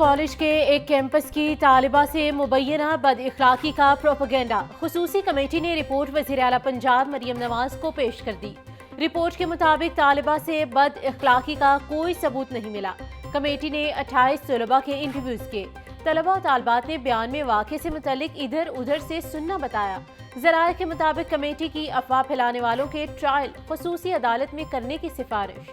College کے ایک campus کی طالبہ سے مبینہ بد اخلاقی کا پروپیگنڈا۔ خصوصی کمیٹی نے رپورٹ وزیر اعلیٰ پنجاب مریم نواز کو پیش کر دی۔ رپورٹ کے مطابق طالبہ سے بد اخلاقی کا کوئی ثبوت نہیں ملا۔ کمیٹی نے 28 طلبہ کے انٹرویوز کیے۔ طلبہ و طالبات نے بیان میں واقعے سے متعلق ادھر ادھر سے سننا بتایا۔ ذرائع کے مطابق کمیٹی کی افواہ پھیلانے والوں کے ٹرائل خصوصی عدالت میں کرنے کی سفارش۔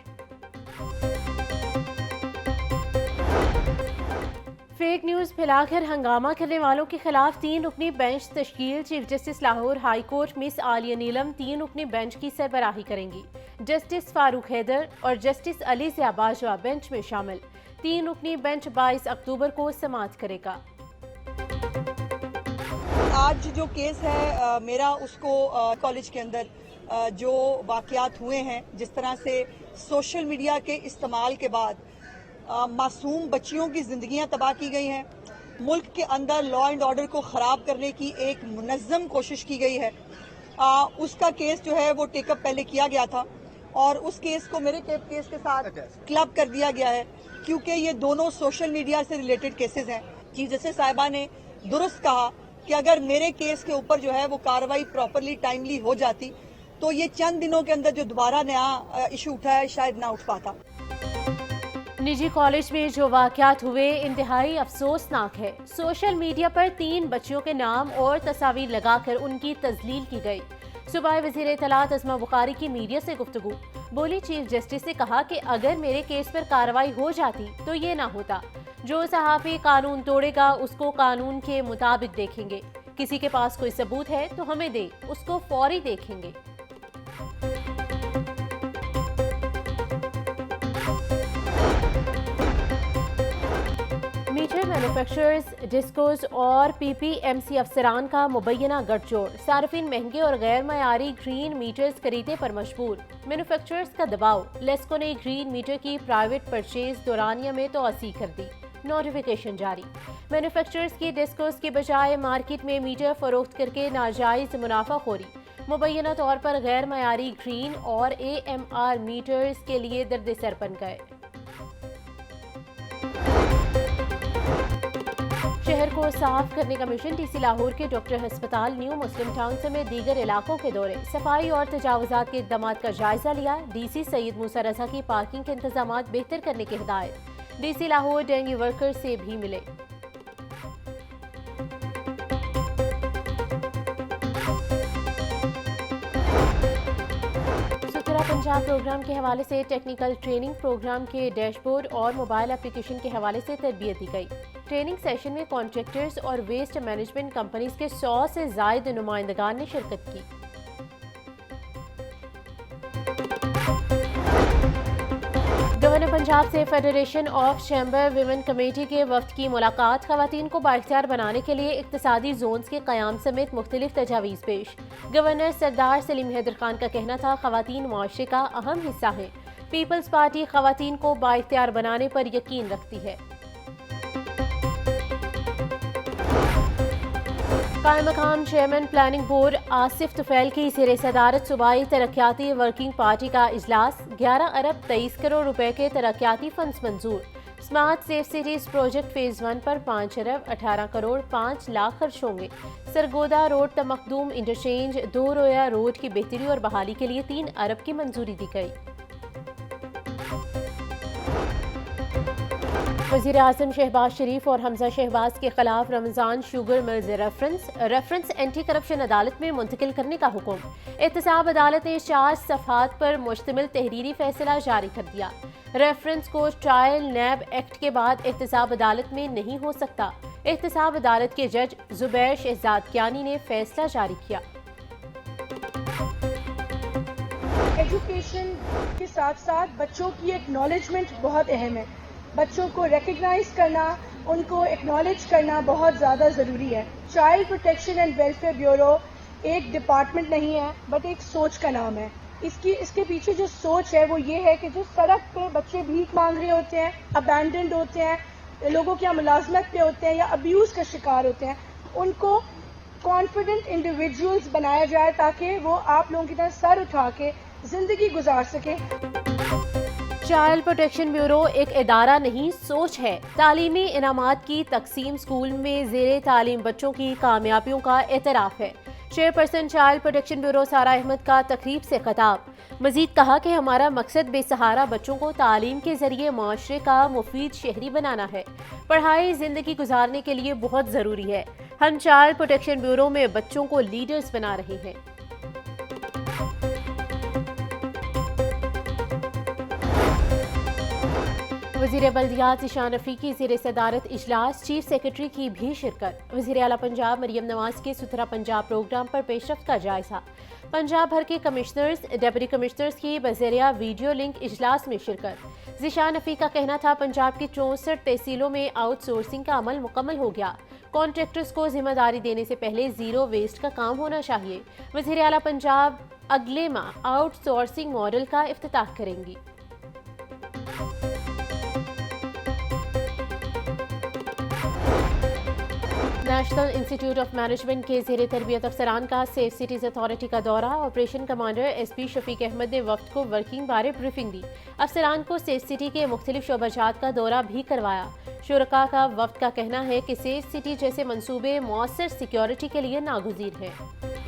فیک نیوز پھیلا کر ہنگامہ کرنے والوں کے خلاف 3 رکنی بینچ تشکیل۔ Chief justice Lahore high court Ms Aliya Neelum 3 رکنی بینچ کی سربراہی کریں گی۔ جسٹس فاروق حیدر اور جسٹس علی ضیاء باجوہ بینچ میں شامل۔ 3 رکنی بینچ 22 اکتوبر کو سماعت کرے گا۔ آج جو کیس ہے میرا، اس کو کالج کے اندر جو واقعات ہوئے ہیں، جس طرح سے سوشل میڈیا کے استعمال کے بعد معصوم بچیوں کی زندگیاں تباہ کی گئی ہیں، ملک کے اندر لا اینڈ آرڈر کو خراب کرنے کی ایک منظم کوشش کی گئی ہے، اس کا کیس جو ہے وہ ٹیک اپ پہلے کیا گیا تھا اور اس کیس کو میرے کیس کے ساتھ کلب کر دیا گیا ہے، کیونکہ یہ دونوں سوشل میڈیا سے ریلیٹڈ کیسز ہیں۔ چیف جسٹس صاحبہ نے درست کہا کہ اگر میرے کیس کے اوپر جو ہے وہ کارروائی پراپرلی ٹائملی ہو جاتی تو یہ چند دنوں کے اندر جو دوبارہ نیا ایشو اٹھا ہے شاید نہ اٹھ پاتا۔ نجی کالج میں جو واقعات ہوئے انتہائی افسوسناک ہے۔ سوشل میڈیا پر 3 بچیوں کے نام اور تصاویر لگا کر ان کی تذلیل کی گئی۔ صوبائی وزیر اطلاعات عظمیٰ بخاری کی میڈیا سے گفتگو۔ بولی چیف جسٹس نے کہا کہ اگر میرے کیس پر کارروائی ہو جاتی تو یہ نہ ہوتا۔ جو صحافی قانون توڑے گا اس کو قانون کے مطابق دیکھیں گے۔ کسی کے پاس کوئی ثبوت ہے تو ہمیں دے، اس کو فوری دیکھیں گے۔ میٹر مینوفیکچررز، ڈسکوز اور پی پی ایم سی افسران کا مبینہ گٹھ جوڑ۔ صارفین مہنگے اور غیر معیاری گرین میٹرز خریدنے پر مجبور۔ مینوفیکچررز کا دباؤ۔ لیسکو نے گرین میٹر کی پرائیویٹ پرچیز دورانیہ میں توسیع کر دی۔ نوٹیفیکیشن جاری۔ مینوفیکچررز کی ڈسکوز کی بجائے مارکیٹ میں میٹر فروخت کر کے ناجائز منافع خوری۔ مبینہ طور پر غیر معیاری گرین اور اے ایم آر میٹرز کے لیے درد سر بن گئے۔ شہر کو صاف کرنے کا مشن۔ ڈی سی لاہور کے ڈاکٹر ہسپتال، نیو مسلم ٹاؤن سمیت دیگر علاقوں کے دورے۔ صفائی اور تجاوزات کے اقدامات کا جائزہ لیا۔ ڈی سی سید موسیٰ رضا کی پارکنگ کے انتظامات بہتر کرنے کی ہدایت۔ ڈی سی لاہور ڈینگی ورکر سے بھی ملے۔ ستھرا پنجاب پروگرام کے حوالے سے ٹیکنیکل ٹریننگ پروگرام کے ڈیش بورڈ اور موبائل اپلیکیشن کے حوالے سے تربیت دی گئی۔ ٹریننگ سیشن میں کانٹریکٹرز اور ویسٹ مینجمنٹ کمپنیز کے 100 سے زائد نمائندگان نے شرکت کی۔ گورنر پنجاب سے federation of chamber women committee کے وفد کی ملاقات۔ خواتین کو بااختیار بنانے کے لیے اقتصادی زونز کے قیام سمیت مختلف تجاویز پیش۔ گورنر سردار سلیم حیدر خان کا کہنا تھا خواتین معاشرے کا اہم حصہ ہیں۔ پیپلز پارٹی خواتین کو بااختیار بنانے پر یقین رکھتی ہے۔ قائم مقام چیئرمین پلاننگ بورڈ آصف طفیل کی زیر صدارت صوبائی ترقیاتی ورکنگ پارٹی کا اجلاس۔ 11 ارب 23 کروڑ روپے کے ترقیاتی فنڈز منظور۔ Smart safe cities project phase 1 پر 5 ارب 18 کروڑ 5 لاکھ خرچ ہوں گے۔ سرگودا روڈ تمخدوم انٹرچینج 2 رویا روڈ کی بہتری اور بحالی کے لیے 3 ارب کی منظوری دی گئی۔ وزیر اعظم شہباز شریف اور حمزہ شہباز کے خلاف Ramzan sugar mills reference anti corruption عدالت میں منتقل کرنے کا حکم۔ احتساب عدالت نے 4 صفحات پر مشتمل تحریری فیصلہ جاری کر دیا۔ ریفرنس کو ٹرائل نیب ایکٹ کے بعد احتساب عدالت میں نہیں ہو سکتا۔ احتساب عدالت کے جج زبیر شہزاد کیانی نے فیصلہ جاری کیا۔ ایجوکیشن کے ساتھ ساتھ بچوں کی ایکنالجمنٹ بہت اہم ہے۔ بچوں کو ریکگنائز کرنا، ان کو ایکنالج کرنا بہت زیادہ ضروری ہے۔ Child protection and welfare bureau ایک ڈپارٹمنٹ نہیں ہے بٹ ایک سوچ کا نام ہے۔ اس کے پیچھے جو سوچ ہے وہ یہ ہے کہ جو سڑک پہ بچے بھیک مانگ رہے ہوتے ہیں، ابینڈنڈ ہوتے ہیں، لوگوں کی ملازمت پہ ہوتے ہیں یا ابیوز کا شکار ہوتے ہیں، ان کو کانفیڈنٹ انڈیویجولز بنایا جائے تاکہ وہ آپ لوگوں کی طرح سر اٹھا کے زندگی گزار سکیں۔ چائلڈ پروٹیکشن بیورو ایک ادارہ نہیں، سوچ ہے۔ تعلیمی انعامات کی تقسیم اسکول میں زیر تعلیم بچوں کی کامیابیوں کا اعتراف ہے۔ چیئرپرسن چائلڈ پروٹیکشن بیورو سارا احمد کا تقریب سے خطاب۔ مزید کہا کہ ہمارا مقصد بے سہارا بچوں کو تعلیم کے ذریعے معاشرے کا مفید شہری بنانا ہے۔ پڑھائی زندگی گزارنے کے لیے بہت ضروری ہے۔ ہم چائلڈ پروٹیکشن بیورو میں بچوں کو لیڈرز بنا رہے ہیں۔ وزیر بلدیات ذیشان رفیقی زیر صدارت اجلاس، چیف سیکرٹری کی بھی شرکت۔ وزیر اعلیٰ پنجاب مریم نواز کے ستھرا پنجاب پروگرام پر پیش رفت کا جائزہ۔ پنجاب بھر کے کمشنرز، ڈپٹی کمشنرز کی بذریعہ ویڈیو لنک اجلاس میں شرکت۔ ذیشان رفیق کا کہنا تھا پنجاب کی 64 تحصیلوں میں آؤٹ سورسنگ کا عمل مکمل ہو گیا۔ کانٹریکٹرز کو ذمہ داری دینے سے پہلے زیرو ویسٹ کا کام ہونا چاہیے۔ وزیر اعلیٰ پنجاب اگلے ماہ آؤٹ سورسنگ ماڈل کا افتتاح کریں گی۔ نیشنل انسٹی ٹیوٹ آف مینجمنٹ کے زیر تربیت افسران کا سیف سٹیز اتھارٹی کا دورہ۔ آپریشن کمانڈر ایس پی شفیق احمد نے وفد کو ورکنگ بارے بریفنگ دی۔ افسران کو سیف سٹی کے مختلف شعبہ جات کا دورہ بھی کروایا۔ شرکاء کا وفد کا کہنا ہے کہ سیف سٹی جیسے منصوبے مؤثر سیکیورٹی کے لیے ناگزیر ہیں۔